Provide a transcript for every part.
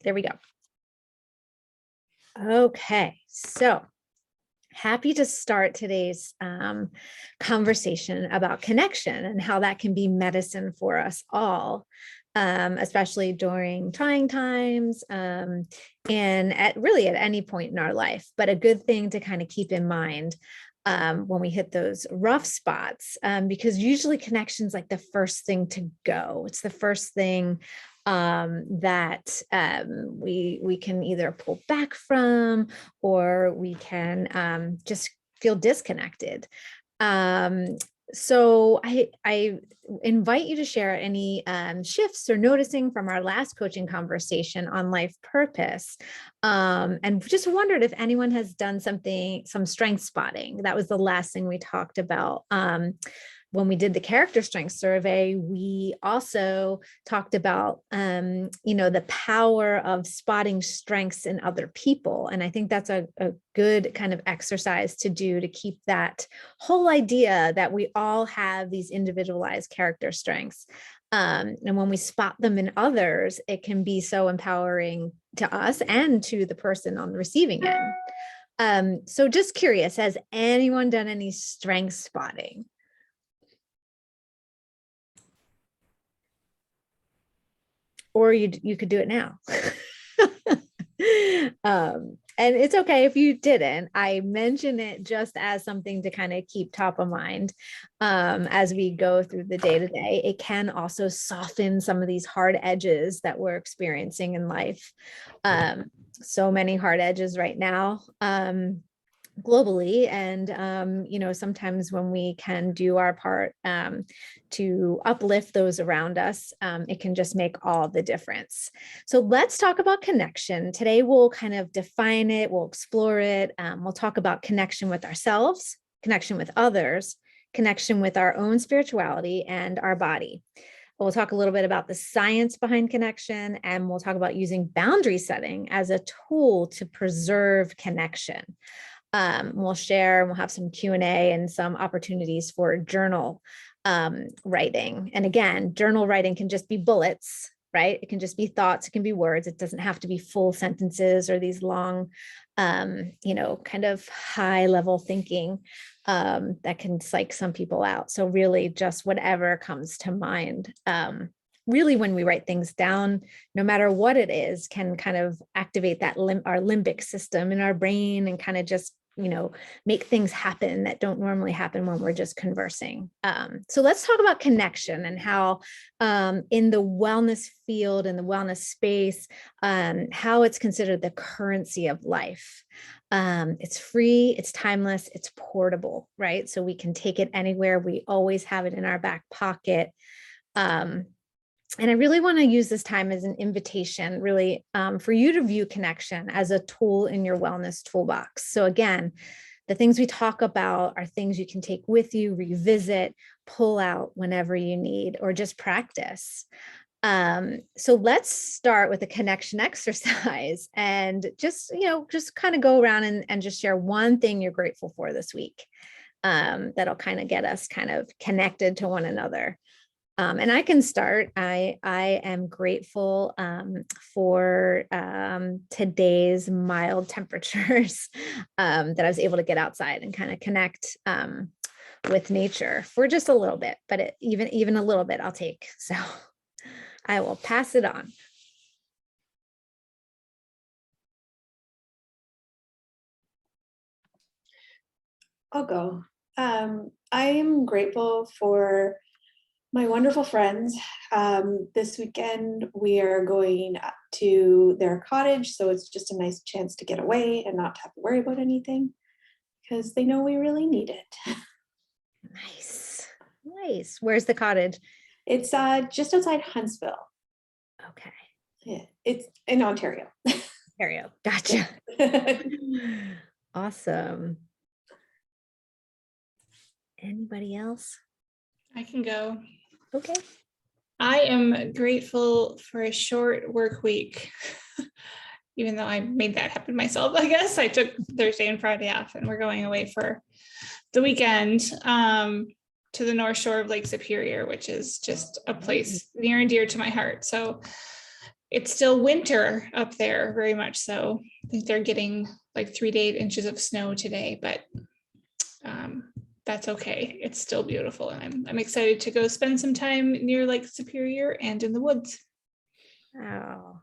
There we go. Okay, so happy to start today's conversation about connection and how that can be medicine for us all, especially during trying times and at any point in our life. But a good thing to kind of keep in mind when we hit those rough spots, because usually connection's like the first thing to go. It's the first thing that we can either pull back from, or we can just feel disconnected. So I invite you to share any shifts or noticing from our last coaching conversation on life purpose. And just wondered if anyone has done some strength spotting. That was the last thing we talked about. When we did the character strength survey, we also talked about, the power of spotting strengths in other people. And I think that's a good kind of exercise to do to keep that whole idea that we all have these individualized character strengths. And when we spot them in others, it can be so empowering to us and to the person on the receiving end. So just curious, has anyone done any strength spotting? Or you could do it now. And it's okay if you didn't. I mention it just as something to kind of keep top of mind as we go through the day-to-day. It can also soften some of these hard edges that we're experiencing in life. So many hard edges right now. Globally. And, sometimes when we can do our part to uplift those around us, it can just make all the difference. So let's talk about connection. Today, we'll kind of define it. We'll explore it. We'll talk about connection with ourselves, connection with others, connection with our own spirituality and our body. We'll talk a little bit about the science behind connection, and we'll talk about using boundary setting as a tool to preserve connection. We'll share, and we'll have some Q&A and some opportunities for journal writing. And again, journal writing can just be bullets, right? It can just be thoughts, it can be words. It doesn't have to be full sentences or these long, kind of high level thinking that can psych some people out. So really just whatever comes to mind. Really, when we write things down, no matter what it is, can kind of activate that our limbic system in our brain and kind of just, make things happen that don't normally happen when we're just conversing. So let's talk about connection and how in the wellness field, in the wellness space, how it's considered the currency of life. It's free, it's timeless, it's portable, right? So we can take it anywhere. We always have it in our back pocket. And I really want to use this time as an invitation, really, for you to view connection as a tool in your wellness toolbox. So again, the things we talk about are things you can take with you, revisit, pull out whenever you need, or just practice. So let's start with a connection exercise and just kind of go around and just share one thing you're grateful for this week. That'll kind of get us kind of connected to one another. And I can start. I am grateful for today's mild temperatures, that I was able to get outside and kind of connect with nature for just a little bit, but even a little bit I'll take. So I will pass it on. I'll go. I am grateful for my wonderful friends. This weekend, we are going up to their cottage, so it's just a nice chance to get away and not have to worry about anything because they know we really need it. Nice. Where's the cottage? It's just outside Huntsville. Okay. Yeah, it's in Ontario. Ontario. Gotcha. Awesome. Anybody else? I can go. Okay. I am grateful for a short work week, even though I made that happen myself. I guess I took Thursday and Friday off, and we're going away for the weekend to the North Shore of Lake Superior, which is just a place near and dear to my heart. So it's still winter up there, very much so. I think they're getting like 3 to 8 inches of snow today, but that's okay. It's still beautiful. And I'm excited to go spend some time near Lake Superior and in the woods. Oh,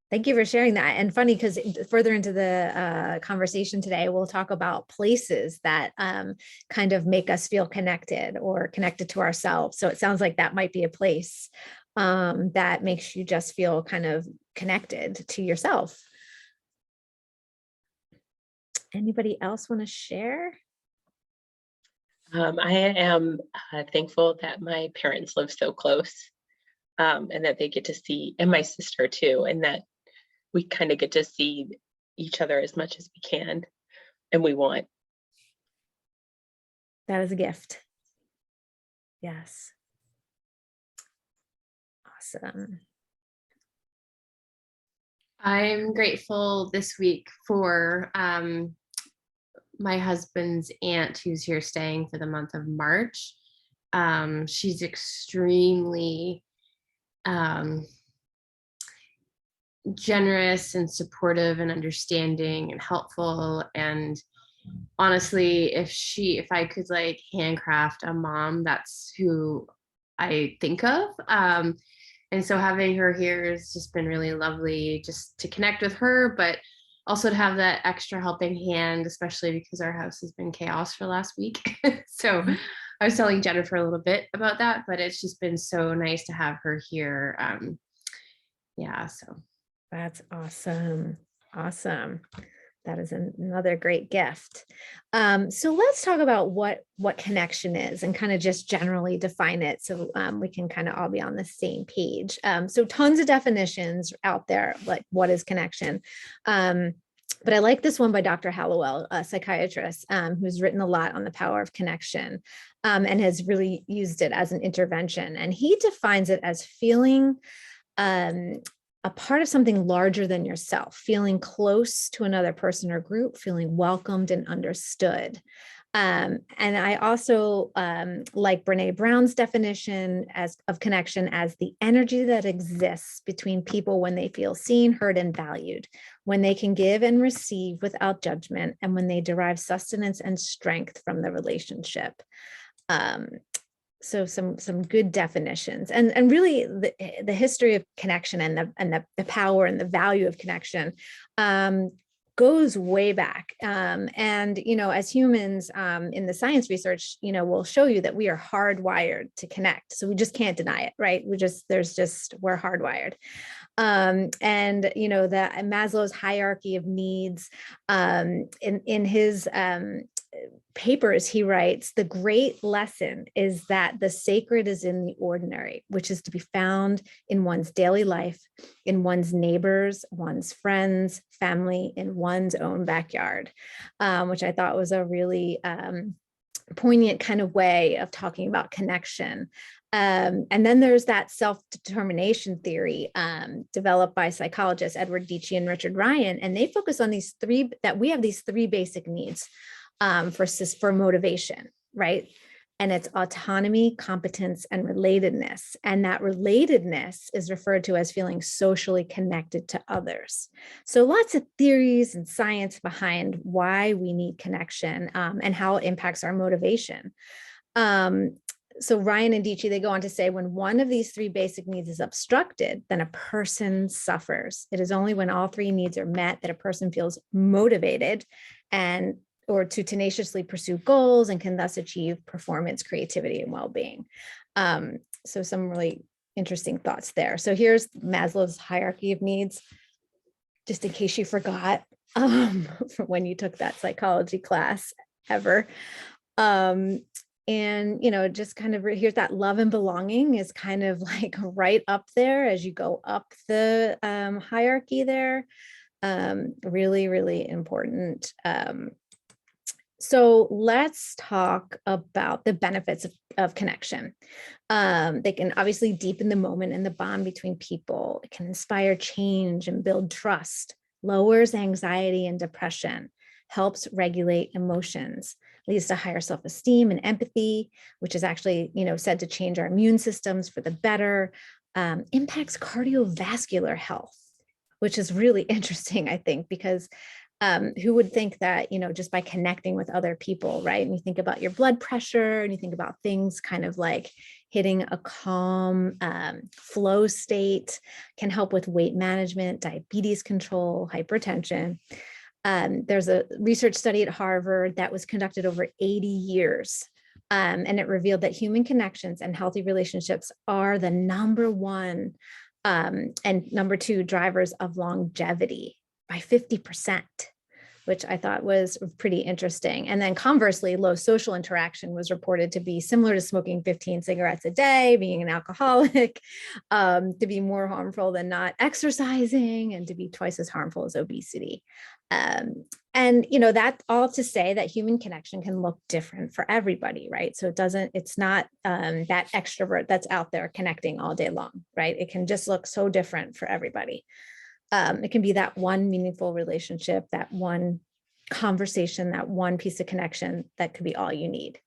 thank you for sharing that. And funny, because further into the conversation today, we'll talk about places that kind of make us feel connected or connected to ourselves. So it sounds like that might be a place that makes you just feel kind of connected to yourself. Anybody else want to share? I am thankful that my parents live so close, and that they get to see, and my sister too, and that we kind of get to see each other as much as we can and we want. That is a gift. Yes. Awesome. I'm grateful this week for my husband's aunt who's here staying for the month of March. She's extremely generous and supportive and understanding and helpful. And honestly, if I could like handcraft a mom, that's who I think of. And so having her here has just been really lovely, just to connect with her, but also to have that extra helping hand, especially because our house has been chaos for the last week. So I was telling Jennifer a little bit about that, but it's just been so nice to have her here. Yeah, so. That's awesome. Awesome. That is another great gift. So let's talk about what connection is and kind of just generally define it so we can kind of all be on the same page. So tons of definitions out there, like what is connection? But I like this one by Dr. Hallowell, a psychiatrist who's written a lot on the power of connection and has really used it as an intervention. And he defines it as feeling a part of something larger than yourself, feeling close to another person or group, feeling welcomed and understood. And I also like Brene Brown's definition of connection as the energy that exists between people when they feel seen, heard, and valued, when they can give and receive without judgment, and when they derive sustenance and strength from the relationship. So some good definitions, and really the history of connection and the power and the value of connection goes way back. And as humans in the science research, will show you that we are hardwired to connect. So we just can't deny it, right? We're hardwired. And the Maslow's hierarchy of needs, in his papers, he writes, the great lesson is that the sacred is in the ordinary, which is to be found in one's daily life, in one's neighbors, one's friends, family, in one's own backyard, which I thought was a really poignant kind of way of talking about connection. And then there's that self-determination theory developed by psychologists Edward Deci and Richard Ryan, and they focus on we have these three basic needs for motivation, right? And it's autonomy, competence, and relatedness. And that relatedness is referred to as feeling socially connected to others. So lots of theories and science behind why we need connection and how it impacts our motivation. So Ryan and Deci, they go on to say, when one of these three basic needs is obstructed, then a person suffers. It is only when all three needs are met that a person feels motivated or to tenaciously pursue goals and can thus achieve performance, creativity, and well-being. So some really interesting thoughts there. So here's Maslow's hierarchy of needs, just in case you forgot from when you took that psychology class ever. And, just kind of here's that love and belonging is kind of like right up there as you go up the hierarchy there. Really, really important. So let's talk about the benefits of connection. They can obviously deepen the moment and the bond between people. It can inspire change and build trust, lowers anxiety and depression, helps regulate emotions, leads to higher self-esteem and empathy, which is actually, said to change our immune systems for the better. impacts cardiovascular health, which is really interesting, I think, because who would think that, just by connecting with other people, right? And you think about your blood pressure and you think about things kind of like hitting a calm flow state can help with weight management, diabetes control, hypertension. There's a research study at Harvard that was conducted over 80 years. And it revealed that human connections and healthy relationships are the number one and number two drivers of longevity by 50%, which I thought was pretty interesting. And then conversely, low social interaction was reported to be similar to smoking 15 cigarettes a day, being an alcoholic, to be more harmful than not exercising, and to be twice as harmful as obesity. And that all to say that human connection can look different for everybody, right? So it's not that extrovert that's out there connecting all day long, right? It can just look so different for everybody. It can be that one meaningful relationship, that one conversation, that one piece of connection that could be all you need.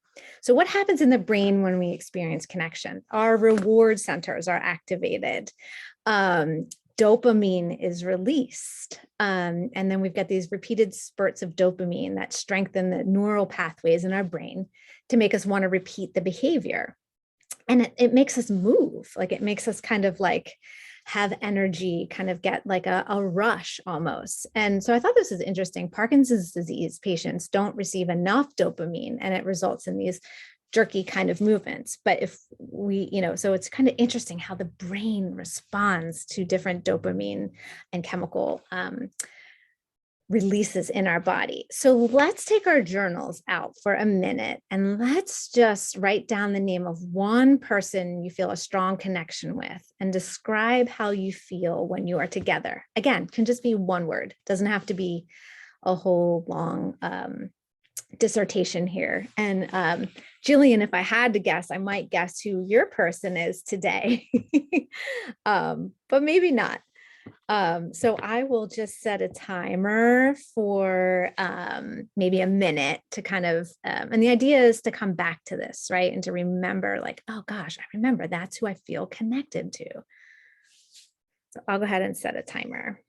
So what happens in the brain when we experience connection? Our reward centers are activated. Dopamine is released. And then we've got these repeated spurts of dopamine that strengthen the neural pathways in our brain to make us want to repeat the behavior. And it makes us move, like it makes us kind of like have energy, kind of get like a rush almost. And so I thought this was interesting. Parkinson's disease patients don't receive enough dopamine, and it results in these jerky kind of movements. But if we, so it's kind of interesting how the brain responds to different dopamine and chemical releases in our body. So let's take our journals out for a minute and let's just write down the name of one person you feel a strong connection with and describe how you feel when you are together. Again, can just be one word, doesn't have to be a whole long dissertation here. And Jillian, if I had to guess, I might guess who your person is today, but maybe not. So I will just set a timer for maybe a minute to kind of, and the idea is to come back to this, right? And to remember like, oh gosh, I remember that's who I feel connected to. So I'll go ahead and set a timer.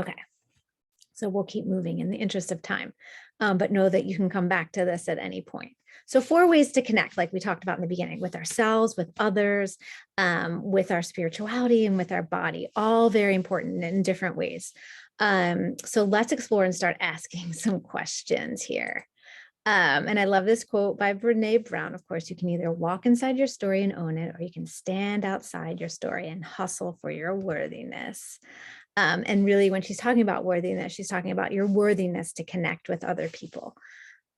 Okay, so we'll keep moving in the interest of time, but know that you can come back to this at any point. So 4 ways to connect, like we talked about in the beginning, with ourselves, with others, with our spirituality, and with our body, all very important in different ways. So let's explore and start asking some questions here. And I love this quote by Brene Brown. Of course, you can either walk inside your story and own it, or you can stand outside your story and hustle for your worthiness. And really, when she's talking about worthiness, she's talking about your worthiness to connect with other people.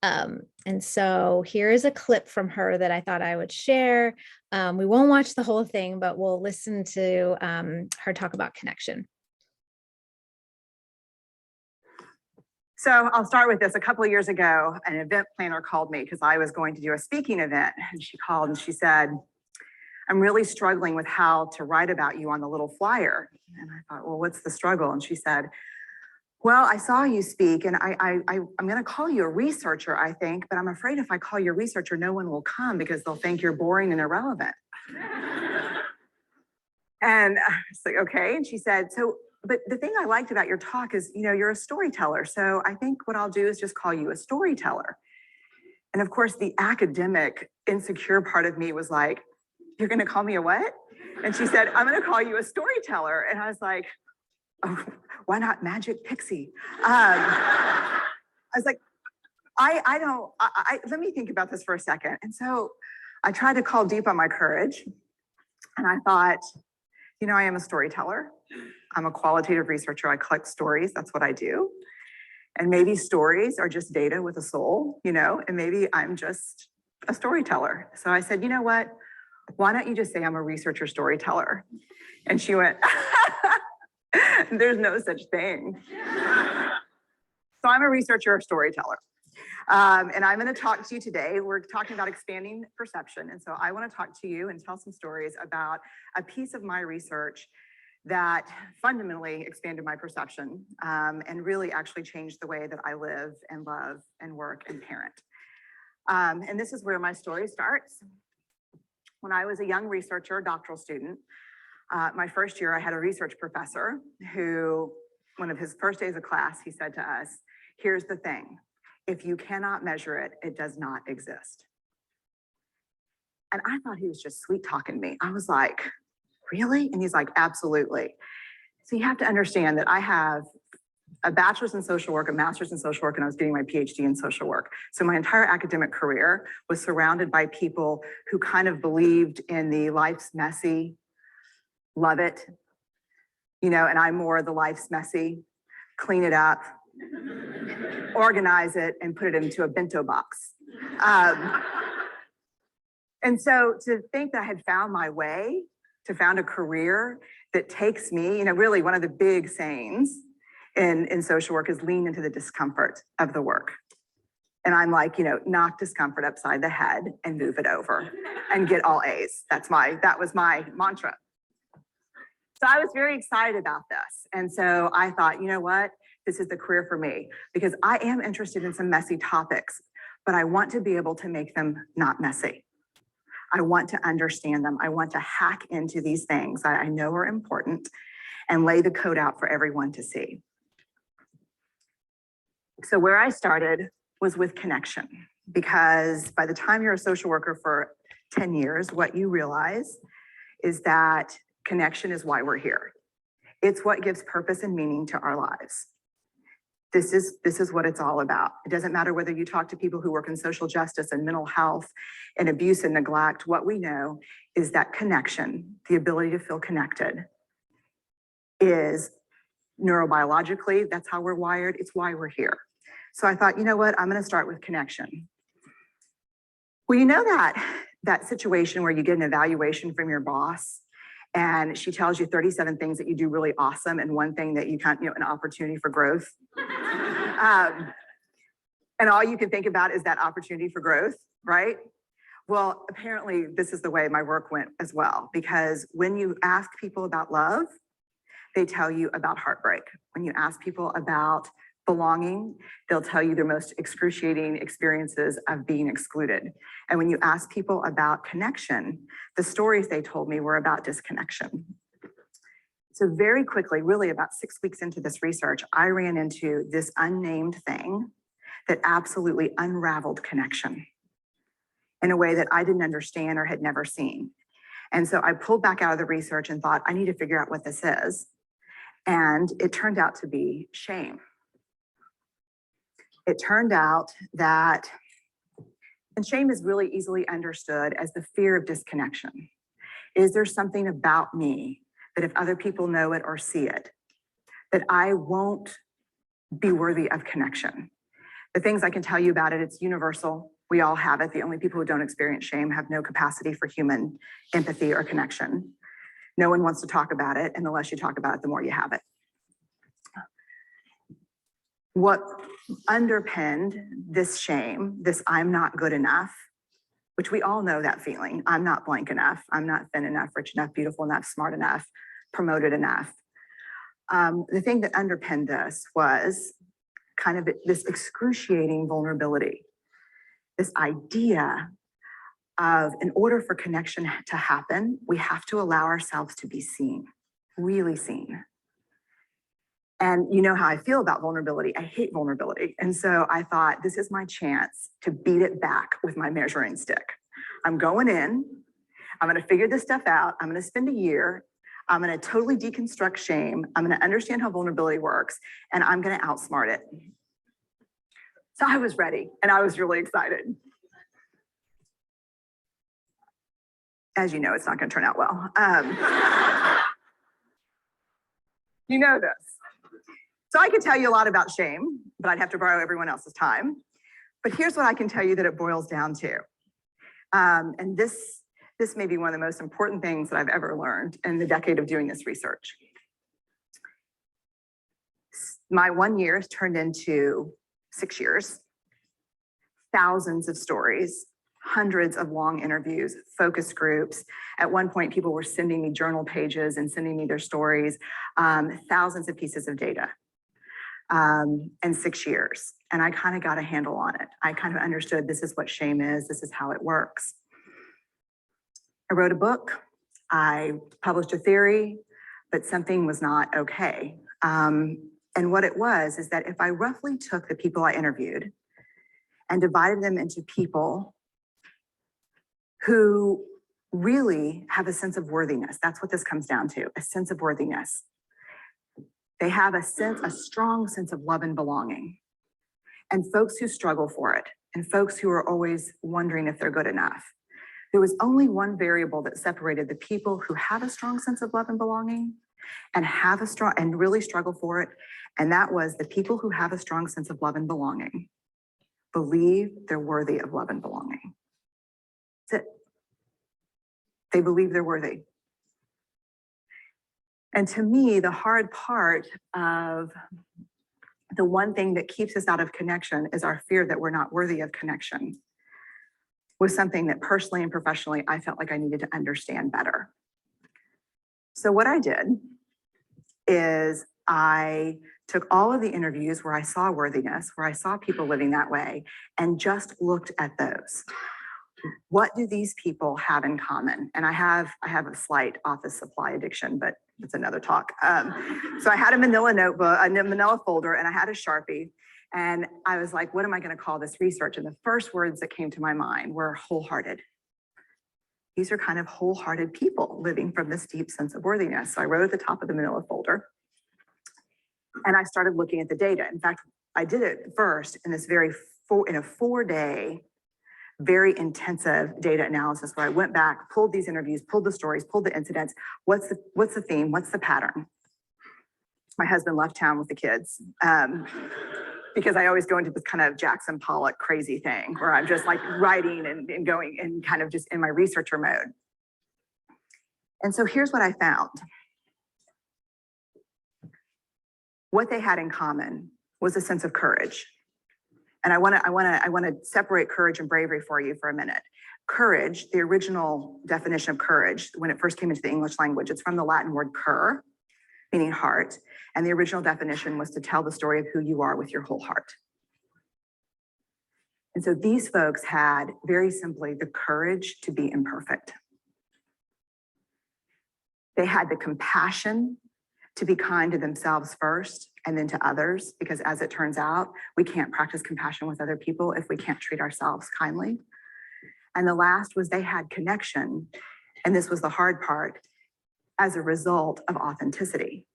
And so here is a clip from her that I thought I would share. We won't watch the whole thing, but we'll listen to her talk about connection. So I'll start with this. A couple of years ago, an event planner called me because I was going to do a speaking event. And she called and she said, I'm really struggling with how to write about you on the little flyer. And I thought, well, what's the struggle? And she said, well, I saw you speak and I'm going to call you a researcher, I think, but I'm afraid if I call you a researcher, no one will come because they'll think you're boring and irrelevant. And I was like, okay. And she said, but the thing I liked about your talk is, you're a storyteller. So I think what I'll do is just call you a storyteller. And of course, the academic insecure part of me was like, you're going to call me a what? And she said, I'm going to call you a storyteller. And I was like, oh, why not Magic Pixie? I was like, let me think about this for a second. And so I tried to call deep on my courage, and I thought, you know, I am a storyteller. I'm a qualitative researcher. I collect stories. That's what I do. And maybe stories are just data with a soul, you know, and maybe I'm just a storyteller. So I said, you know what? Why don't you just say I'm a researcher storyteller? And she went, there's no such thing. So I'm a researcher storyteller. And I'm going to talk to you today. We're talking about expanding perception. And so I want to talk to you and tell some stories about a piece of my research that fundamentally expanded my perception and really actually changed the way that I live and love and work and parent. And this is where my story starts. When I was a young researcher, doctoral student, my first year, I had a research professor who, one of his first days of class, he said to us, here's the thing. If you cannot measure it, it does not exist. And I thought he was just sweet talking to me. I was like, really? And he's like, absolutely. So you have to understand that I have a bachelor's in social work, a master's in social work, and I was getting my PhD in social work. So my entire academic career was surrounded by people who kind of believed in the life's messy, love it, you know, and I'm more the life's messy, clean it up, organize it, and put it into a bento box. And so to think that I had found my way, to found a career that takes me, you know, really one of the big sayings in social work is lean into the discomfort of the work. And I'm like, you know, knock discomfort upside the head and move it over and get all A's. That was my mantra. So I was very excited about this. And so I thought, you know what, this is the career for me because I am interested in some messy topics, but I want to be able to make them not messy. I want to understand them. I want to hack into these things that I know are important and lay the code out for everyone to see. So where I started was with connection, because by the time you're a social worker for 10 years, what you realize is that connection is why we're here. It's what gives purpose and meaning to our lives. This is what it's all about. It doesn't matter whether you talk to people who work in social justice and mental health and abuse and neglect. What we know is that connection, the ability to feel connected, is neurobiologically, that's how we're wired. It's why we're here. So I thought, you know what? I'm going to start with connection. Well, you know that situation where you get an evaluation from your boss and she tells you 37 things that you do really awesome and one thing that you can't, you know, an opportunity for growth. And all you can think about is that opportunity for growth, right? Well, apparently this is the way my work went as well, because when you ask people about love, they tell you about heartbreak. When you ask people about belonging, they'll tell you their most excruciating experiences of being excluded. And when you ask people about connection, the stories they told me were about disconnection. So very quickly, really about 6 weeks into this research, I ran into this unnamed thing that absolutely unraveled connection in a way that I didn't understand or had never seen. And so I pulled back out of the research and thought, I need to figure out what this is. And it turned out to be shame. It turned out that, and shame is really easily understood as the fear of disconnection. Is there something about me that if other people know it or see it, that I won't be worthy of connection? The things I can tell you about it, it's universal. We all have it. The only people who don't experience shame have no capacity for human empathy or connection. No one wants to talk about it, and the less you talk about it, the more you have it. What underpinned this shame, this I'm not good enough, which we all know that feeling, I'm not blank enough, I'm not thin enough, rich enough, beautiful enough, smart enough, promoted enough. The thing that underpinned this was kind of this excruciating vulnerability, this idea of, in order for connection to happen, we have to allow ourselves to be seen, really seen. And you know how I feel about vulnerability. I hate vulnerability. And so I thought, this is my chance to beat it back with my measuring stick. I'm going in, I'm going to figure this stuff out. I'm going to spend a year. I'm going to totally deconstruct shame. I'm going to understand how vulnerability works, and I'm going to outsmart it. So I was ready, and I was really excited. as you know, it's not going to turn out well. You know this. So I could tell you a lot about shame, but I'd have to borrow everyone else's time. But here's what I can tell you that it boils down to. And this may be one of the most important things that I've ever learned in the decade of doing this research. My 1 year has turned into 6 years, thousands of stories, hundreds of long interviews, focus groups. At one point, people were sending me journal pages and sending me their stories, thousands of pieces of data. In 6 years. And I kind of got a handle on it. I kind of understood this is what shame is, this is how it works. I wrote a book, I published a theory, but something was not okay. And what it was is that if I roughly took the people I interviewed and divided them into people who really have a sense of worthiness, that's what this comes down to, a sense of worthiness. They have a strong sense of love and belonging. And folks who struggle for it, and folks who are always wondering if they're good enough. There was only one variable that separated the people who have a strong sense of love and belonging and really struggle for it. And that was the people who have a strong sense of love and belonging believe they're worthy of love and belonging. That's it. They believe they're worthy. And to me, the hard part of the one thing that keeps us out of connection is our fear that we're not worthy of connection, was something that personally and professionally, I felt like I needed to understand better. So what I did is I took all of the interviews where I saw worthiness, where I saw people living that way, and just looked at those. What do these people have in common? And I have a slight office supply addiction, but it's another talk. So I had a manila notebook, a manila folder, and I had a Sharpie. And I was like, what am I going to call this research? And the first words that came to my mind were wholehearted. These are kind of wholehearted people living from this deep sense of worthiness. So I wrote at the top of the manila folder. And I started looking at the data. In fact, I did it first in this in a 4-day, very intensive data analysis where I went back, pulled these interviews, pulled the stories, pulled the incidents. What's the theme? What's the pattern? My husband left town with the kids because I always go into this kind of Jackson Pollock crazy thing where I'm just like writing and going and kind of just in my researcher mode. And so here's what I found. What they had in common was a sense of courage. And I want to separate courage and bravery for you for a minute. Courage, the original definition of courage, when it first came into the English language, it's from the Latin word cur, meaning heart. And the original definition was to tell the story of who you are with your whole heart. And so these folks had, very simply, the courage to be imperfect. They had the compassion to be kind to themselves first and then to others, because as it turns out, we can't practice compassion with other people if we can't treat ourselves kindly. And the last was they had connection, and this was the hard part, as a result of authenticity.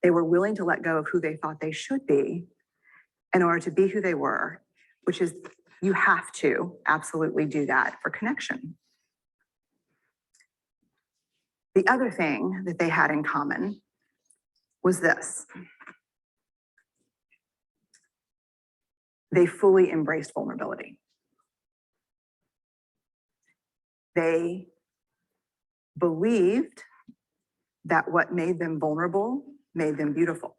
They were willing to let go of who they thought they should be in order to be who they were, which is, you have to absolutely do that for connection. The other thing that they had in common was this. They fully embraced vulnerability. They believed that what made them vulnerable made them beautiful.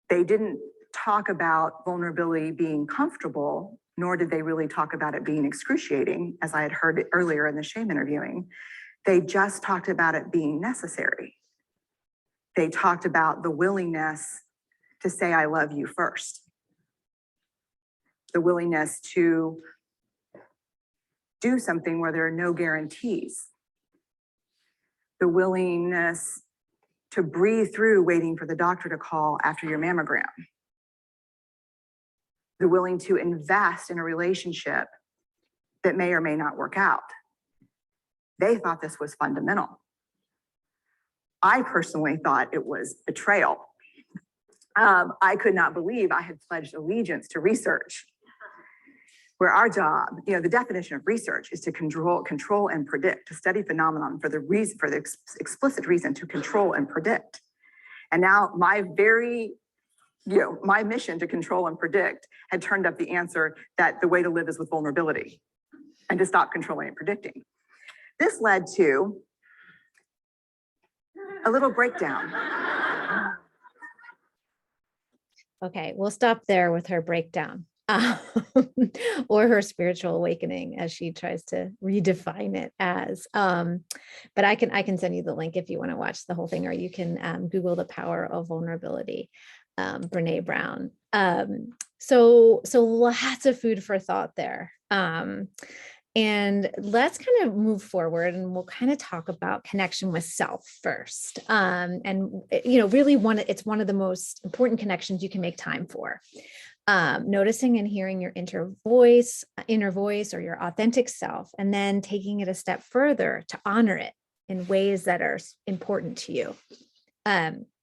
They didn't talk about vulnerability being comfortable, nor did they really talk about it being excruciating, as I had heard earlier in the shame interviewing. They just talked about it being necessary. They talked about the willingness to say, I love you first. The willingness to do something where there are no guarantees. The willingness to breathe through waiting for the doctor to call after your mammogram. The willing to invest in a relationship that may or may not work out. They thought this was fundamental. I personally thought it was betrayal. I could not believe I had pledged allegiance to research where our job, the definition of research is to control and predict, to study phenomenon for the reason, for the explicit reason to control and predict. And now my mission to control and predict had turned up the answer that the way to live is with vulnerability and to stop controlling and predicting. This led to a little breakdown. Okay, we'll stop there with her breakdown. Or her spiritual awakening, as she tries to redefine it as. But I can send you the link if you want to watch the whole thing, or you can Google The Power of Vulnerability, Brene Brown. So lots of food for thought there. And let's kind of move forward, and we'll kind of talk about connection with self first. And really it's one of the most important connections you can make time for. Noticing and hearing your inner voice or your authentic self, and then taking it a step further to honor it in ways that are important to you.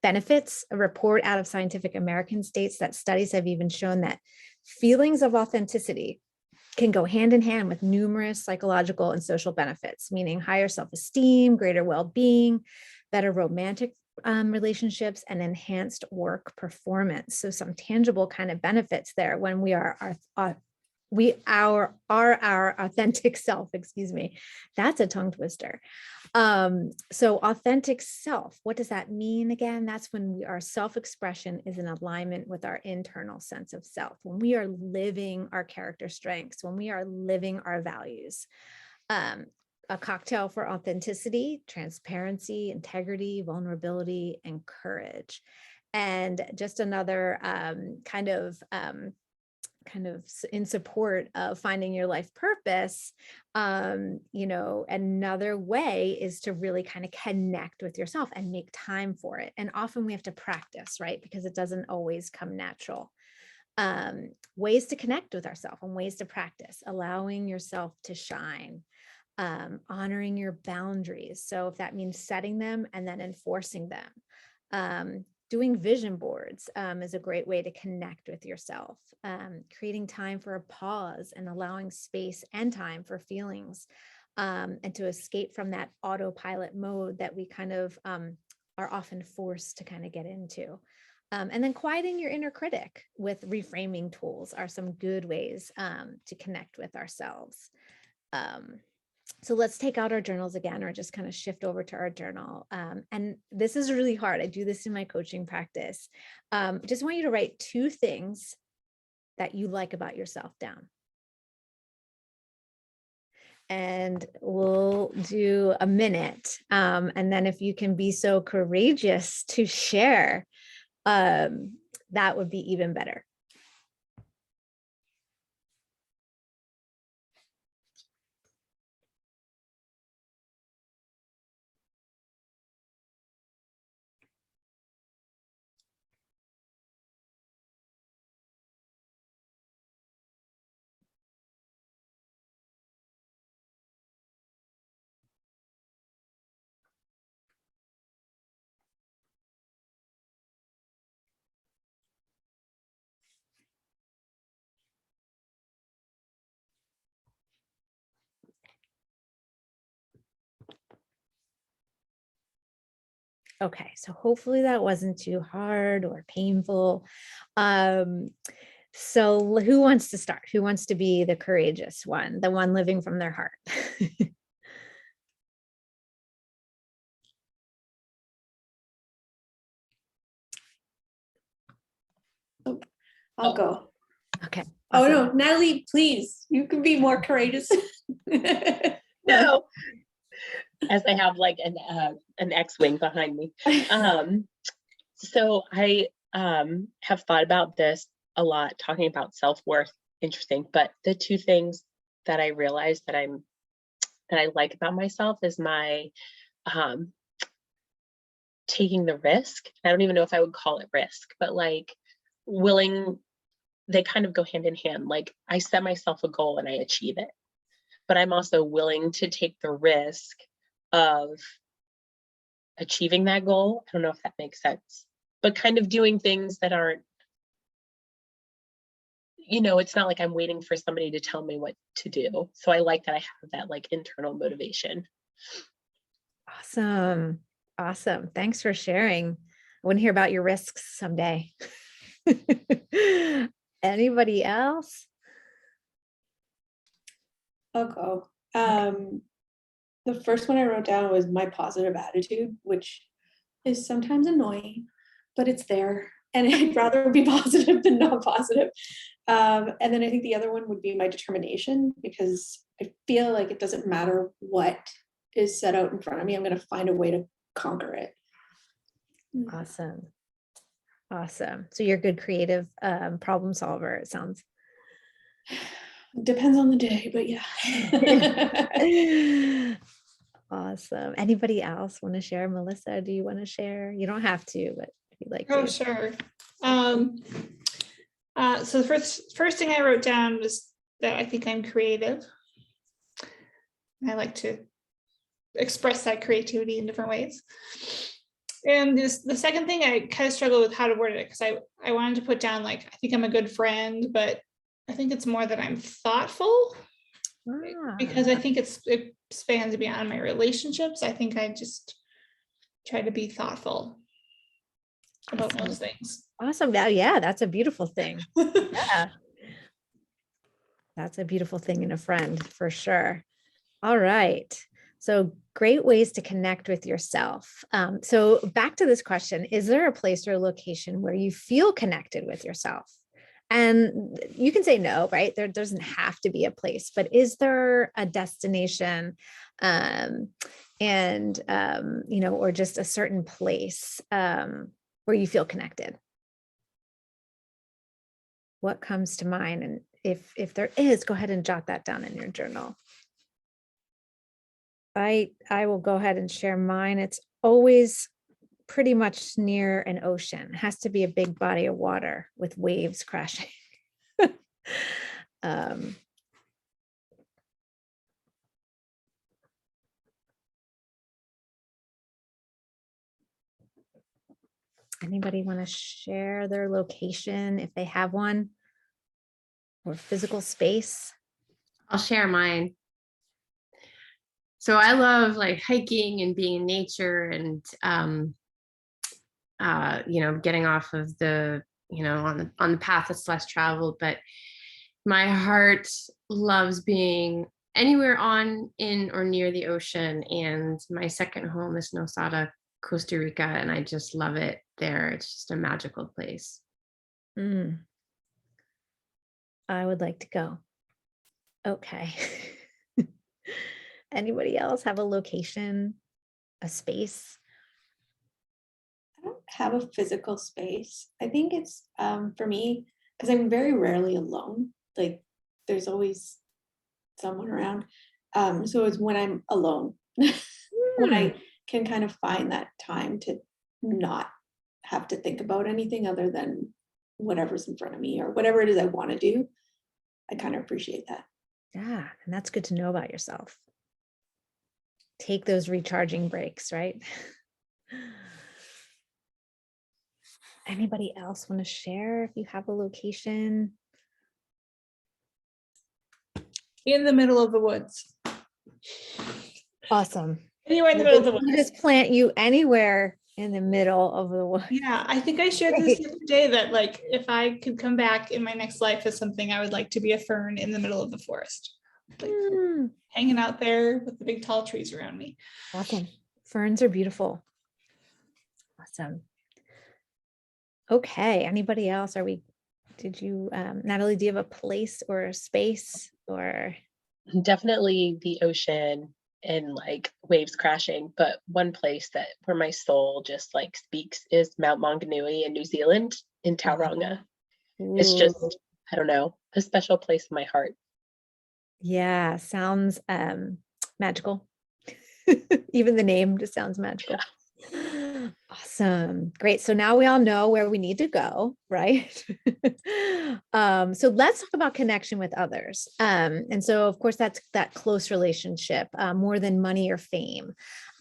Benefits: a report out of Scientific American states that studies have even shown that feelings of authenticity can go hand in hand with numerous psychological and social benefits, meaning higher self-esteem, greater well-being, better romantic relationships, and enhanced work performance. So some tangible kind of benefits there when we are our authentic self. Excuse me, that's a tongue twister. So authentic self, what does that mean again? That's when our self-expression is in alignment with our internal sense of self, when we are living our character strengths, when we are living our values. A cocktail for authenticity: transparency, integrity, vulnerability, and courage. And just another kind of in support of finding your life purpose, another way is to really kind of connect with yourself and make time for it. And often we have to practice, right? Because it doesn't always come natural. Ways to connect with ourselves and ways to practice: allowing yourself to shine. Honoring your boundaries. So if that means setting them and then enforcing them. Doing vision boards is a great way to connect with yourself. Creating time for a pause and allowing space and time for feelings, and to escape from that autopilot mode that we kind of are often forced to kind of get into. And then quieting your inner critic with reframing tools are some good ways to connect with ourselves. So let's take out our journals again, or just kind of shift over to our journal. And this is really hard. I do this in my coaching practice. Just want you to write 2 things that you like about yourself down. And we'll do a minute. And then if you can be so courageous to share, that would be even better. Okay, so hopefully that wasn't too hard or painful. So who wants to start? Who wants to be the courageous one, the one living from their heart? I'll go. Okay. Oh awesome. no, Natalie, please, you can be more courageous. No, as I have like an X-wing behind me. So I have thought about this a lot, talking about self-worth. Interesting, but the 2 things that I realized that I like about myself is my taking the risk. I don't even know if I would call it risk, but like they kind of go hand in hand. Like I set myself a goal and I achieve it, but I'm also willing to take the risk of achieving that goal. I don't know if that makes sense, but kind of doing things that aren't, it's not like I'm waiting for somebody to tell me what to do. So I like that I have that like internal motivation. Awesome. Awesome. Thanks for sharing. I want to hear about your risks someday. Anybody else? I'll go. The first one I wrote down was my positive attitude, which is sometimes annoying, but it's there. And I'd rather be positive than not positive. And then I think the other one would be my determination, because I feel like it doesn't matter what is set out in front of me, I'm going to find a way to conquer it. Awesome. Awesome. So you're a good creative problem solver, it sounds. Depends on the day, but yeah. Awesome. Anybody else want to share? Melissa, do you want to share? You don't have to, but if you'd like Oh, to. sure. So the first thing I wrote down was that I think I'm creative. I like to express that creativity in different ways. And the second thing, I kind of struggled with how to word it, because I wanted to put down like, I think I'm a good friend, but I think it's more that I'm thoughtful, because I think it spans beyond my relationships. I think I just try to be thoughtful about most things. Awesome. Now, yeah, that's a beautiful thing. Yeah. That's a beautiful thing in a friend, for sure. All right. So great ways to connect with yourself. So back to this question, is there a place or location where you feel connected with yourself? And you can say no, right? There doesn't have to be a place, but is there a destination or just a certain place where you feel connected? What comes to mind? And if there is, go ahead and jot that down in your journal. I will go ahead and share mine. It's always pretty much near an ocean. It has to be a big body of water with waves crashing. Anybody want to share their location if they have one, or physical space? I'll share mine. So I love like hiking and being in nature and, getting off of the, on the path that's less traveled, but my heart loves being anywhere in or near the ocean. And my second home is Nosada, Costa Rica, and I just love it there. It's just a magical place. I would like to go. Okay. Anybody else have a location, a space? I don't have a physical space. I think it's for me, because I'm very rarely alone. Like there's always someone around. So it's when I'm alone, when I can kind of find that time to not have to think about anything other than whatever's in front of me or whatever it is I want to do. I kind of appreciate that. Yeah, and that's good to know about yourself. Take those recharging breaks, right? Anybody else want to share if you have a location? In the middle of the woods. Awesome. Anywhere in the middle of the We'll woods. just plant you anywhere in the middle of the woods. Yeah, I think I shared this the other day that like if I could come back in my next life as something, I would like to be a fern in the middle of the forest. Like, hanging out there with the big tall trees around me. Awesome. Ferns are beautiful. Awesome. Okay. Anybody else? Natalie, do you have a place or a space or? Definitely the ocean and like waves crashing, but one place where my soul just like speaks is Mount Maunganui in New Zealand in Tauranga. It's just, I don't know, a special place in my heart. Yeah, sounds magical. Even the name just sounds magical. Yeah. Awesome. Great. So now we all know where we need to go, right? So let's talk about connection with others. And so, of course, that's that close relationship, more than money or fame.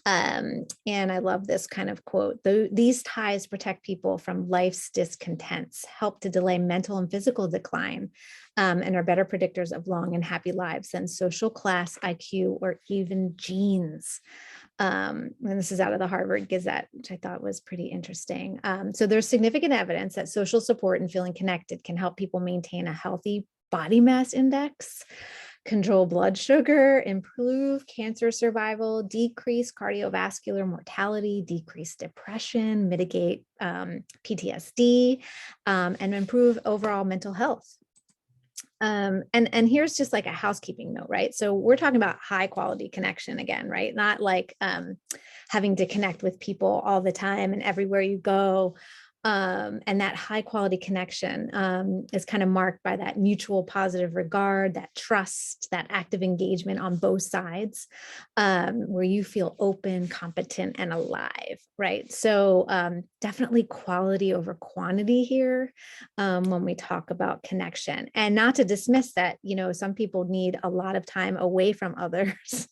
And I love this kind of quote. These ties protect people from life's discontents, help to delay mental and physical decline, and are better predictors of long and happy lives than social class, IQ, or even genes. And this is out of the Harvard Gazette, which I thought was pretty interesting. So there's significant evidence that social support and feeling connected can help people maintain a healthy body mass index, control blood sugar, improve cancer survival, decrease cardiovascular mortality, decrease depression, mitigate PTSD, and improve overall mental health. And here's just like a housekeeping note, right? So we're talking about high quality connection again, right? Not like having to connect with people all the time and everywhere you go. And that high quality connection is kind of marked by that mutual positive regard, that trust, that active engagement on both sides, where you feel open, competent, and alive, right? So definitely quality over quantity here when we talk about connection. And not to dismiss that, you know, some people need a lot of time away from others,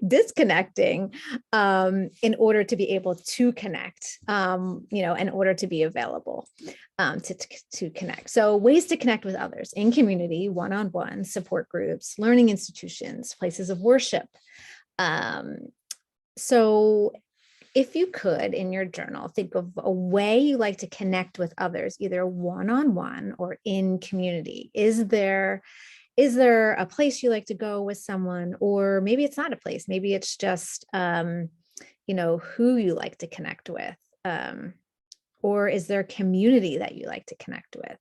disconnecting in order to be able to connect, you know, in order to be available to connect. So ways to connect with others in community, one-on-one, support groups, learning institutions, places of worship. So if you could, in your journal, think of a way you like to connect with others, either one-on-one or in community. Is there a place you like to go with someone, or maybe it's not a place, maybe it's just, you know, who you like to connect with, or is there a community that you like to connect with?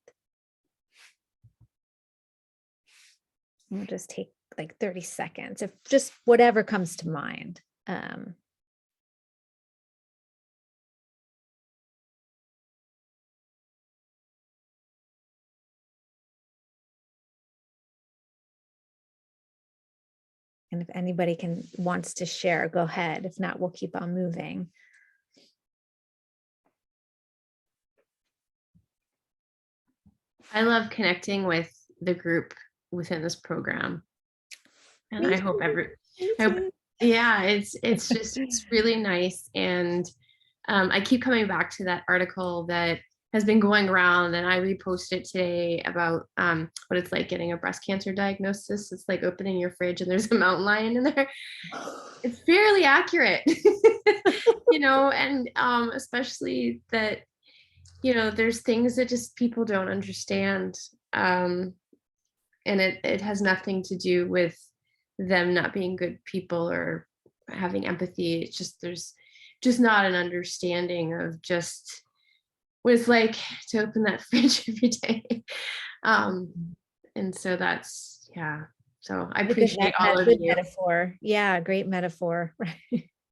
We'll just take like 30 seconds, if just whatever comes to mind. And if anybody wants to share, go ahead. If not, we'll keep on moving. I love connecting with the group within this program. And I hope yeah, it's just, it's really nice. And I keep coming back to that article that has been going around, and I reposted it today about what it's like getting a breast cancer diagnosis. It's like opening your fridge and there's a mountain lion in there. It's fairly accurate, you know, and especially that, you know, there's things that just people don't understand. And it has nothing to do with them not being good people or having empathy. It's just, there's just not an understanding of just what it's like to open that fridge every day. And so that's, yeah. So I appreciate all of you. Metaphor. Yeah, great metaphor.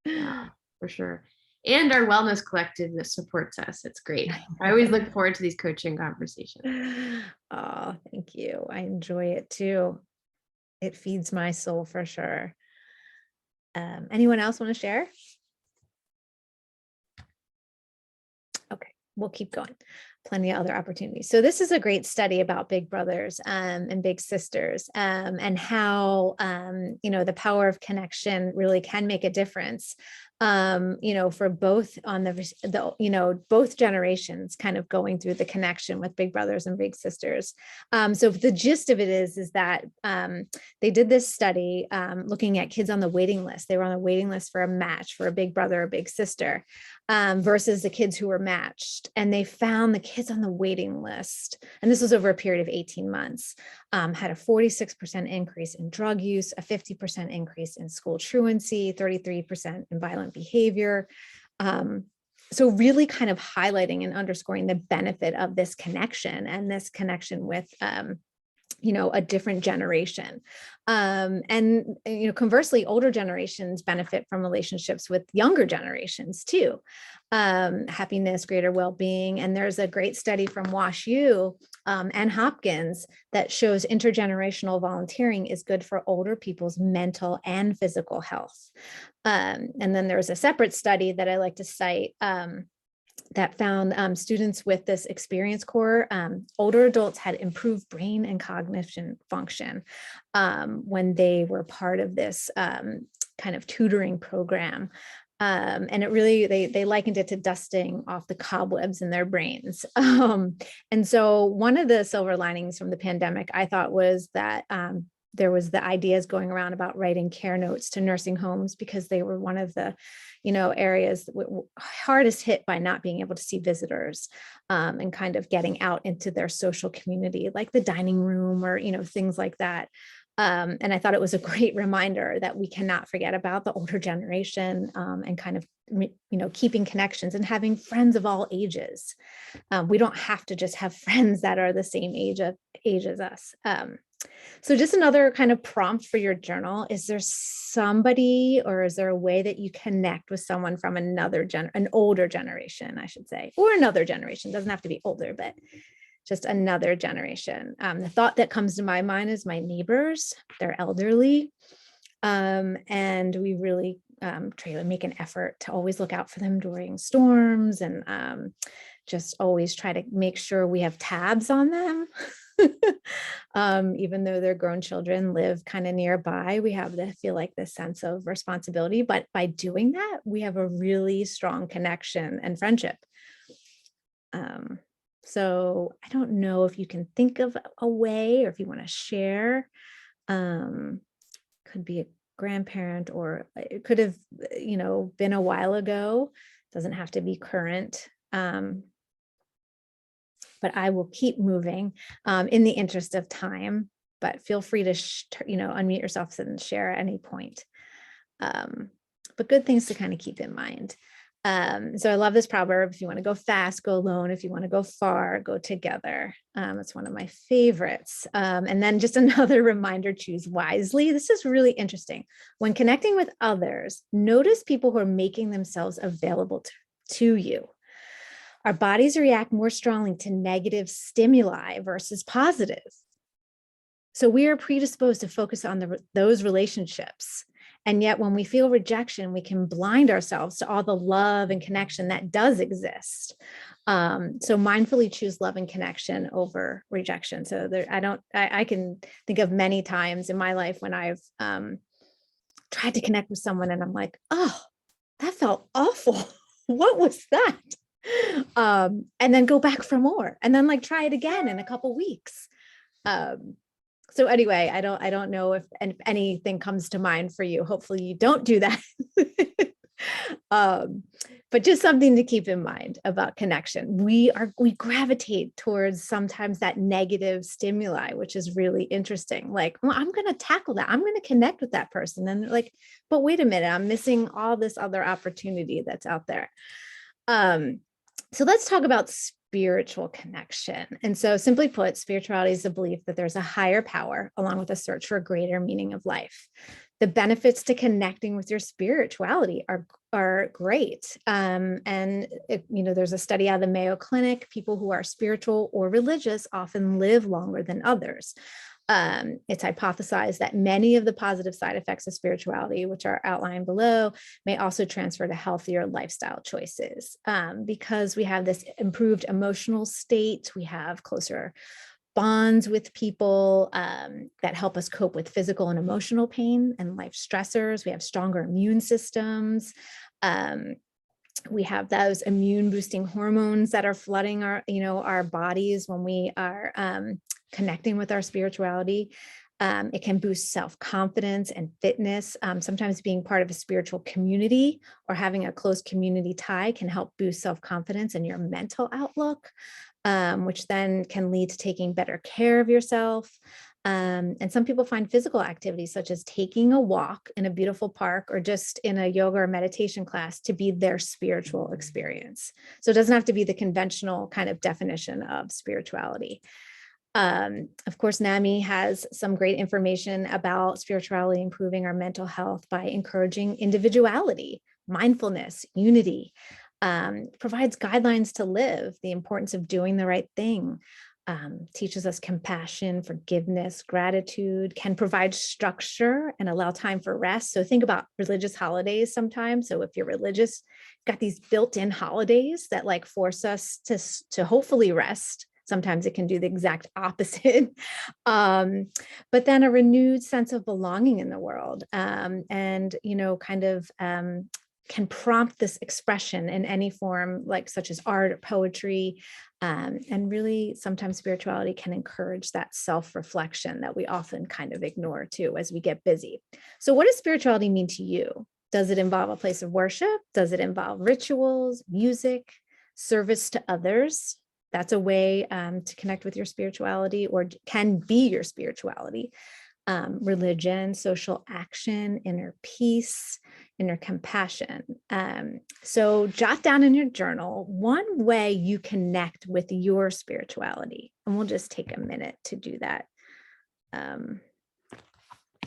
Yeah, for sure. And our wellness collective that supports us. It's great. I always look forward to these coaching conversations. Oh, thank you. I enjoy it too. It feeds my soul for sure. Anyone else want to share? Okay, we'll keep going. Plenty of other opportunities. So this is a great study about big brothers and big sisters, and how, you know, the power of connection really can make a difference, you know, for both on the, you know, both generations kind of going through the connection with big brothers and big sisters. So the gist of it is that they did this study looking at kids on the waiting list. They were on the waiting list for a match for a big brother or big sister, versus the kids who were matched. And they found the kids on the waiting list, and this was over a period of 18 months, had a 46% increase in drug use, a 50% increase in school truancy, 33% in violent behavior. So really kind of highlighting and underscoring the benefit of this connection, and this connection with a different generation. And conversely, older generations benefit from relationships with younger generations too. Happiness, greater well-being. And there's a great study from WashU and Hopkins that shows intergenerational volunteering is good for older people's mental and physical health. And then there's a separate study that I like to cite that found students with this experience core, older adults had improved brain and cognition function when they were part of this kind of tutoring program. And it really, they likened it to dusting off the cobwebs in their brains. And so one of the silver linings from the pandemic, I thought, was that there was the ideas going around about writing care notes to nursing homes, because they were one of the, areas hardest hit by not being able to see visitors and kind of getting out into their social community, like the dining room or, things like that. And I thought it was a great reminder that we cannot forget about the older generation and kind of, keeping connections and having friends of all ages. We don't have to just have friends that are the same age as us. So just another kind of prompt for your journal. Is there somebody, or is there a way that you connect with someone from an older generation, I should say, or another generation? Doesn't have to be older, but just another generation. The thought that comes to my mind is my neighbors. They're elderly. And we really try to make an effort to always look out for them during storms, and just always try to make sure we have tabs on them. Even though their grown children live kind of nearby, we have to feel like this sense of responsibility. But by doing that, we have a really strong connection and friendship. So I don't know if you can think of a way, or if you want to share. Could be a grandparent, or it could have, been a while ago. Doesn't have to be current. But I will keep moving in the interest of time, but feel free to, unmute yourself and share at any point. But good things to kind of keep in mind. So I love this proverb: if you want to go fast, go alone. If you want to go far, go together. It's one of my favorites. And then just another reminder: choose wisely. This is really interesting. When connecting with others, notice people who are making themselves available to you. Our bodies react more strongly to negative stimuli versus positive. So we are predisposed to focus on those relationships. And yet when we feel rejection, we can blind ourselves to all the love and connection that does exist. So mindfully choose love and connection over rejection. So I can think of many times in my life when I've tried to connect with someone and I'm like, oh, that felt awful. What was that? And then go back for more, and then try it again in a couple weeks. So anyway, I don't know if anything comes to mind for you. Hopefully you don't do that. But just something to keep in mind about connection. We gravitate towards sometimes that negative stimuli, which is really interesting. Like, well, I'm going to tackle that. I'm going to connect with that person. And like, but wait a minute, I'm missing all this other opportunity that's out there. So let's talk about spiritual connection. And so simply put, spirituality is the belief that there's a higher power along with a search for a greater meaning of life. The benefits to connecting with your spirituality are great. There's a study out of the Mayo Clinic. People who are spiritual or religious often live longer than others. It's hypothesized that many of the positive side effects of spirituality, which are outlined below, may also transfer to healthier lifestyle choices. Because we have this improved emotional state, we have closer bonds with people that help us cope with physical and emotional pain and life stressors. We have stronger immune systems. We have those immune boosting hormones that are flooding our bodies when we are connecting with our spirituality. It can boost self-confidence and fitness. Sometimes being part of a spiritual community or having a close community tie can help boost self-confidence and your mental outlook, which then can lead to taking better care of yourself. And some people find physical activities such as taking a walk in a beautiful park or just in a yoga or meditation class to be their spiritual experience. So it doesn't have to be the conventional kind of definition of spirituality. Of course, NAMI has some great information about spirituality improving our mental health by encouraging individuality, mindfulness, unity, provides guidelines to live, the importance of doing the right thing, teaches us compassion, forgiveness, gratitude, can provide structure and allow time for rest. So think about religious holidays sometimes. So if you're religious, got these built-in holidays that like force us to hopefully rest. Sometimes it can do the exact opposite. But then a renewed sense of belonging in the world, and, you know, kind of can prompt this expression in any form, like such as art or poetry. And really, sometimes spirituality can encourage that self-reflection that we often kind of ignore too as we get busy. So what does spirituality mean to you? Does it involve a place of worship? Does it involve rituals, music, service to others? That's a way to connect with your spirituality, or can be your spirituality. Religion, social action, inner peace, inner compassion. So jot down in your journal one way you connect with your spirituality. And we'll just take a minute to do that as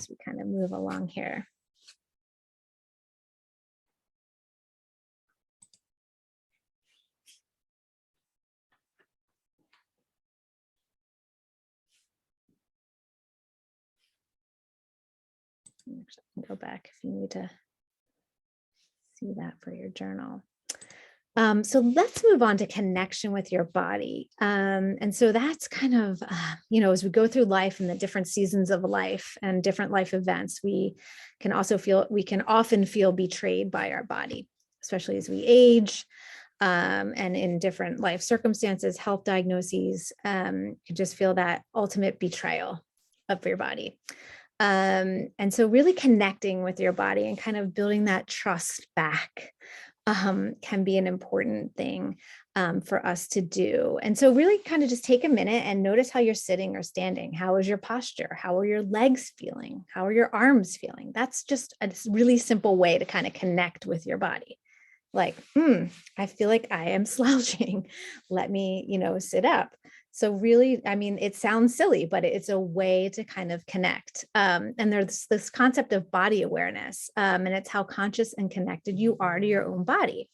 we kind of move along here. Actually, I can go back if you need to see that for your journal. So let's move on to connection with your body. And so that's kind of, you know, as we go through life and the different seasons of life and different life events, we can often feel betrayed by our body, especially as we age. And in different life circumstances, health diagnoses, you just feel that ultimate betrayal of your body. And so really connecting with your body and kind of building that trust back can be an important thing for us to do. And so really kind of just take a minute and notice how you're sitting or standing. How is your posture? How are your legs feeling? How are your arms feeling? That's just a really simple way to kind of connect with your body. Like, I feel like I am slouching. Let me, you know, sit up. So really, I mean, it sounds silly, but it's a way to kind of connect. And there's this concept of body awareness, and it's how conscious and connected you are to your own body.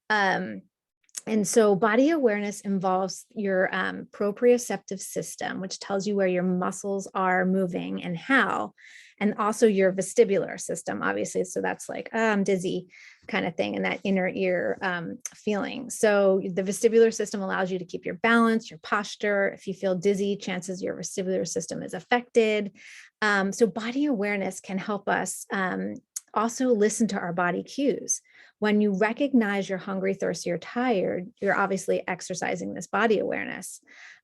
And so body awareness involves your proprioceptive system, which tells you where your muscles are moving and how, and also your vestibular system, obviously. So that's like, I'm dizzy kind of thing, and that inner ear feeling. So the vestibular system allows you to keep your balance, your posture. If you feel dizzy, chances your vestibular system is affected. So body awareness can help us also listen to our body cues. When you recognize you're hungry, thirsty, or tired, you're obviously exercising this body awareness.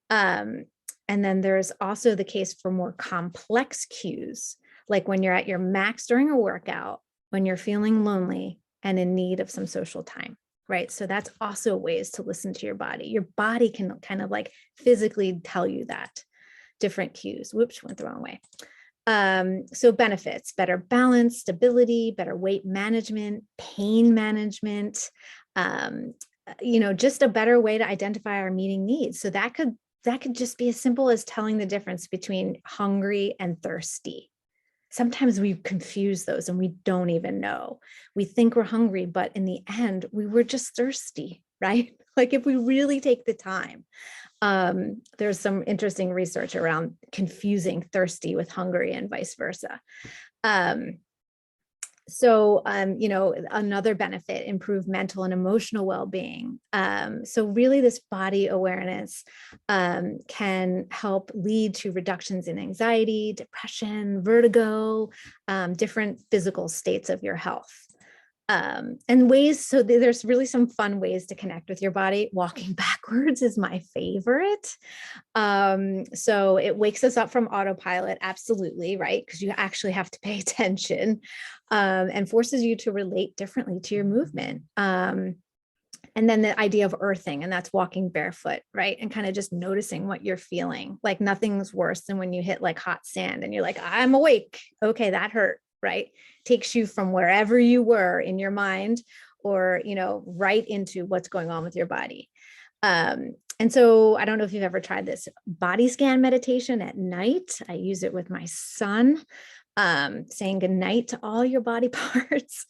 And then there's also the case for more complex cues, like when you're at your max during a workout, when you're feeling lonely and in need of some social time, right? So that's also ways to listen to your body. Your body can kind of like physically tell you that, different cues. Whoops, went the wrong way. So benefits, better balance, stability, better weight management, pain management, you know, just a better way to identify our meeting needs. So that could just be as simple as telling the difference between hungry and thirsty. Sometimes we confuse those and we don't even know. We think we're hungry, but in the end, we were just thirsty, right? Like if we really take the time. There's some interesting research around confusing thirsty with hungry and vice versa. You know, another benefit, improved mental and emotional well-being. So really this body awareness can help lead to reductions in anxiety, depression, vertigo, different physical states of your health. And ways, so there's really some fun ways to connect with your body. Walking backwards is my favorite. So it wakes us up from autopilot, absolutely, right? Because you actually have to pay attention, and forces you to relate differently to your movement. And then the idea of earthing, and that's walking barefoot, right? And kind of just noticing what you're feeling. Like nothing's worse than when you hit like hot sand and you're like, I'm awake. Okay, that hurt. Right? Takes you from wherever you were in your mind, or, you know, right into what's going on with your body. And so I don't know if you've ever tried this body scan meditation at night. I use it with my son, saying goodnight to all your body parts,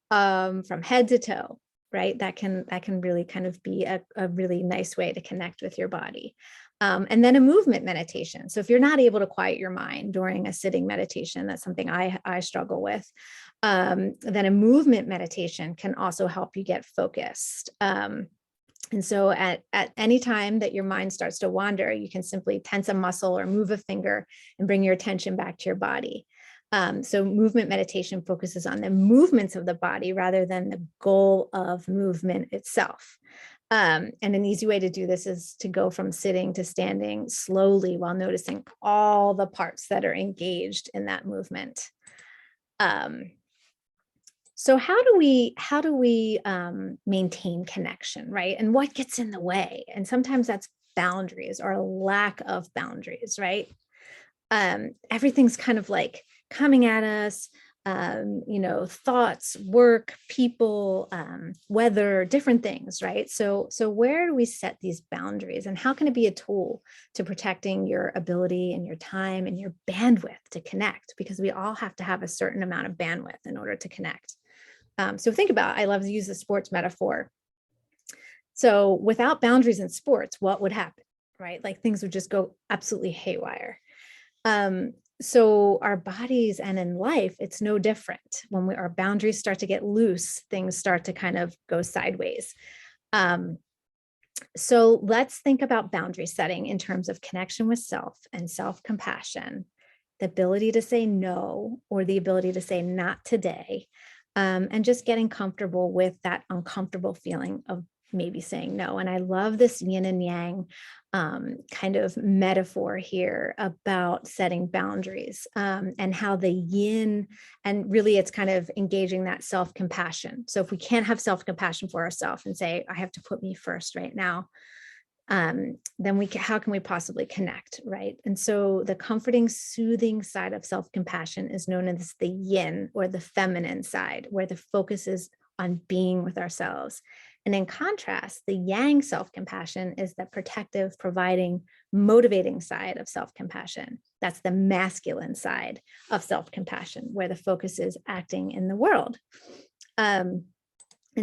from head to toe, right? That can really kind of be a really nice way to connect with your body. And then a movement meditation. So if you're not able to quiet your mind during a sitting meditation, that's something I struggle with. Then a movement meditation can also help you get focused. And so at any time that your mind starts to wander, you can simply tense a muscle or move a finger and bring your attention back to your body. So movement meditation focuses on the movements of the body rather than the goal of movement itself. And an easy way to do this is to go from sitting to standing slowly while noticing all the parts that are engaged in that movement. So how do we maintain connection, right? And what gets in the way? And sometimes that's boundaries or a lack of boundaries, right? Everything's kind of like coming at us, thoughts, work, people, weather, different things, right? So where do we set these boundaries, and how can it be a tool to protecting your ability and your time and your bandwidth to connect? Because we all have to have a certain amount of bandwidth in order to connect. So think about, I love to use the sports metaphor. So without boundaries in sports, what would happen, right? Like things would just go absolutely haywire. So our bodies and in life, it's no different. When our boundaries start to get loose, things start to kind of go sideways. So let's think about boundary setting in terms of connection with self and self-compassion, the ability to say no, or the ability to say not today, and just getting comfortable with that uncomfortable feeling of maybe saying no. And I love this yin and yang kind of metaphor here about setting boundaries, and how the yin, and really it's kind of engaging that self-compassion. So if we can't have self-compassion for ourselves and say, I have to put me first right now, then how can we possibly connect, right? And so the comforting, soothing side of self-compassion is known as the yin, or the feminine side, where the focus is on being with ourselves. And in contrast, the yang self-compassion is the protective, providing, motivating side of self-compassion. That's the masculine side of self-compassion, where the focus is acting in the world. And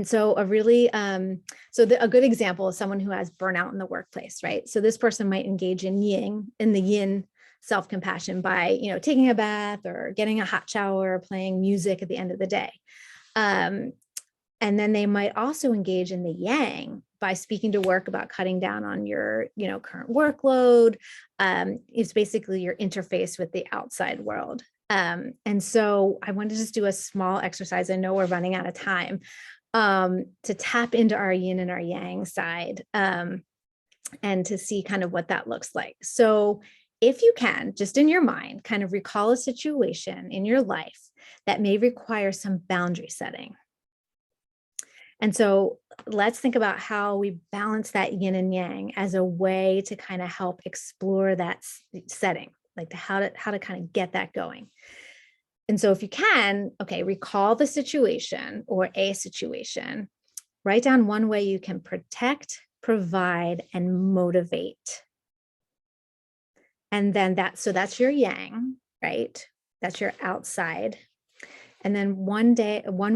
so a good example is someone who has burnout in the workplace, right? So this person might engage in the yin self-compassion by, taking a bath or getting a hot shower, or playing music at the end of the day. And then they might also engage in the yang by speaking to work about cutting down on your, current workload. It's basically your interface with the outside world. And so I want to just do a small exercise. I know we're running out of time, to tap into our yin and our yang side, and to see kind of what that looks like. So if you can, just in your mind, kind of recall a situation in your life that may require some boundary setting. And so let's think about how we balance that yin and yang as a way to kind of help explore that setting, like how to kind of get that going. And so if you can, recall the situation or a situation, write down one way you can protect, provide, and motivate. And then that's your yang, right? That's your outside. And then one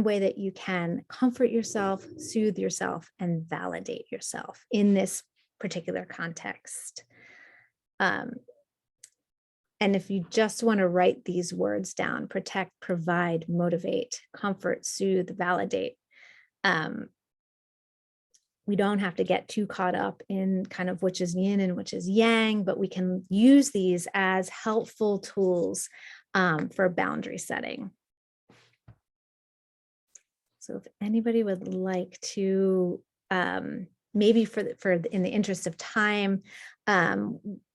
way that you can comfort yourself, soothe yourself, and validate yourself in this particular context. And if you just want to write these words down: protect, provide, motivate, comfort, soothe, validate. We don't have to get too caught up in kind of which is yin and which is yang, but we can use these as helpful tools for boundary setting. So if anybody would like to, maybe in the interest of time,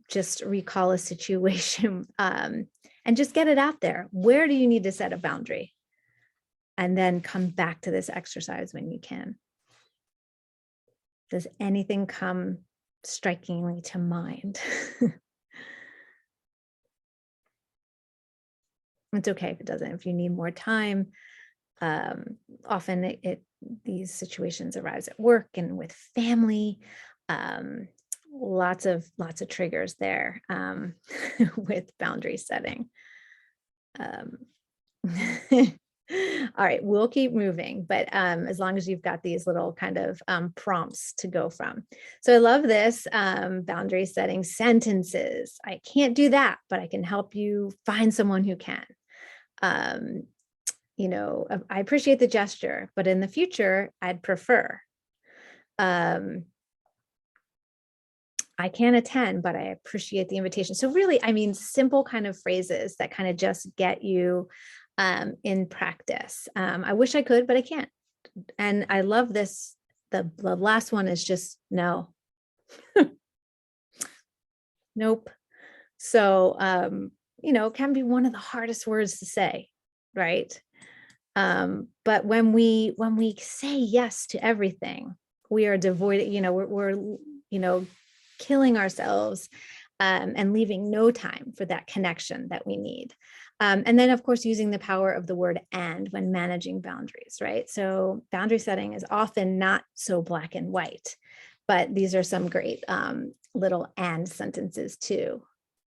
just recall a situation, and just get it out there. Where do you need to set a boundary? And then come back to this exercise when you can. Does anything come strikingly to mind? It's okay if it doesn't. If you need more time, often these situations arise at work and with family. lots of triggers there with boundary setting. All right, we'll keep moving, but as long as you've got these little kind of prompts to go from. So I love this boundary setting sentences. I can't do that, but I can help you find someone who can. You know, I appreciate the gesture, but in the future, I'd prefer. I can't attend, but I appreciate the invitation. So really, I mean, simple kind of phrases that kind of just get you in practice. I wish I could, but I can't. And I love this. The last one is just no. Nope. So, you know, it can be one of the hardest words to say, right? But when we say yes to everything, we are devoid, you know, we're you know, killing ourselves and leaving no time for that connection that we need. And then, of course, using the power of the word "and" when managing boundaries, right? So boundary setting is often not so black and white, but these are some great little "and" sentences too.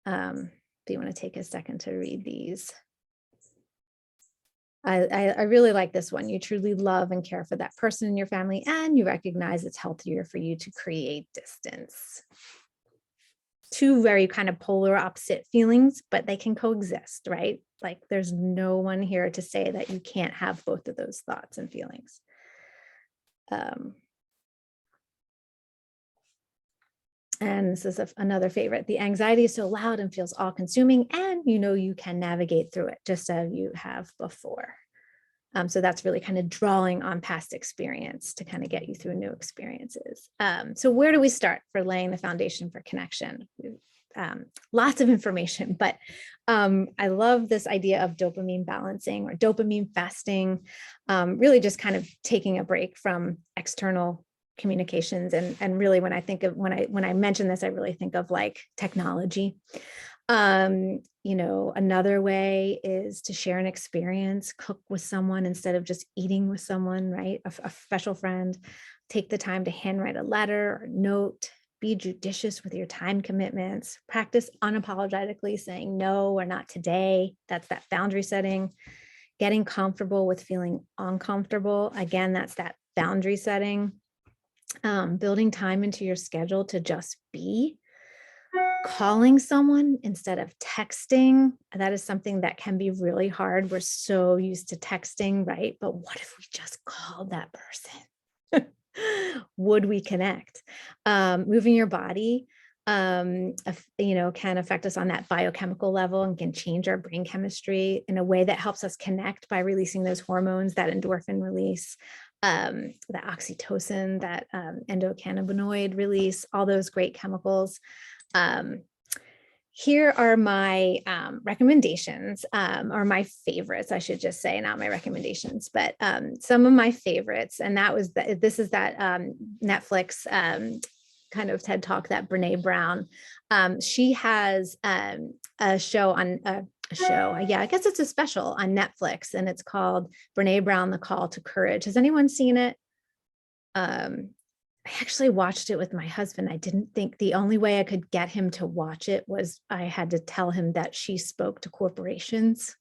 Do you want to take a second to read these? I really like this one. You truly love and care for that person in your family, and you recognize it's healthier for you to create distance. Two very kind of polar opposite feelings, but they can coexist, right? Like there's no one here to say that you can't have both of those thoughts and feelings. And this is another favorite. The anxiety is so loud and feels all consuming, and you know you can navigate through it just as you have before. So that's really kind of drawing on past experience to kind of get you through new experiences. So where do we start for laying the foundation for connection? Lots of information, but I love this idea of dopamine balancing or dopamine fasting, really just kind of taking a break from external communications. And really when I think of, when I mention this, I really think of like technology. You know, another way is to share an experience, cook with someone instead of just eating with someone, right? A special friend. Take the time to handwrite a letter or note. Be judicious with your time commitments. Practice unapologetically saying no or not today. That's that boundary setting. Getting comfortable with feeling uncomfortable. Again, that's that boundary setting. Building time into your schedule to just be. Calling someone instead of texting. That is something that can be really hard. We're so used to texting, right? But what if we just called that person? Would we connect? Moving your body, you know, can affect us on that biochemical level and can change our brain chemistry in a way that helps us connect by releasing those hormones, that endorphin release, that oxytocin, that endocannabinoid release, all those great chemicals. Here are my recommendations, or my favorites, I should just say, not my recommendations, but some of my favorites. And that was this is that Netflix kind of TED Talk that Brene Brown. She has a show on yeah, I guess it's a special on Netflix, and it's called Brene Brown: The Call to Courage. Has anyone seen it? I actually watched it with my husband. I didn't think the only way I could get him to watch it was I had to tell him that she spoke to corporations.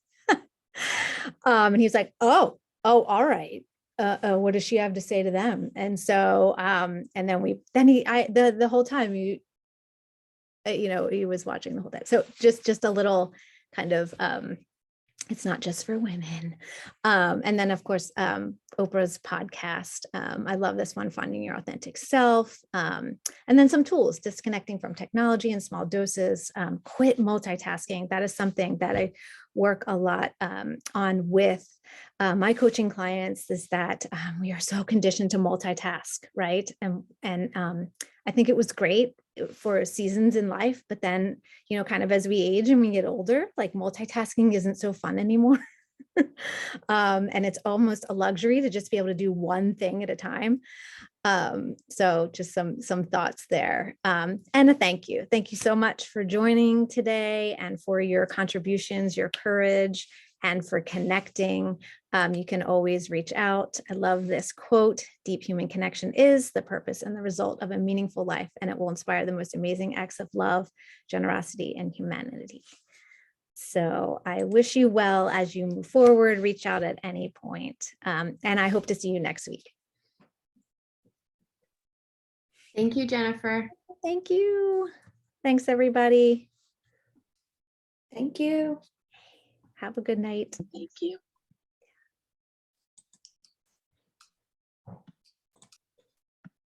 And he was like, oh, all right. What does she have to say to them? And so, and then the whole time you know, he was watching the whole time. So just a little kind of, it's not just for women. And then of course, Oprah's podcast. I love this one, Finding Your Authentic Self. And then some tools, disconnecting from technology in small doses, quit multitasking. That is something that I work a lot on with my coaching clients, is that we are so conditioned to multitask, right? And I think it was great for seasons in life, but then, you know, kind of as we age and we get older, like multitasking isn't so fun anymore. And it's almost a luxury to just be able to do one thing at a time. So just some thoughts there. And a thank you. Thank you so much for joining today and for your contributions, your courage, and for connecting You can always reach out. I love this quote: deep human connection is the purpose and the result of a meaningful life, and it will inspire the most amazing acts of love, generosity, and humanity. So I wish you well as you move forward. Reach out at any point. And I hope to see you next week. Thank you, Jennifer. Thank you. Thanks, everybody. Thank you. Have a good night. Thank you.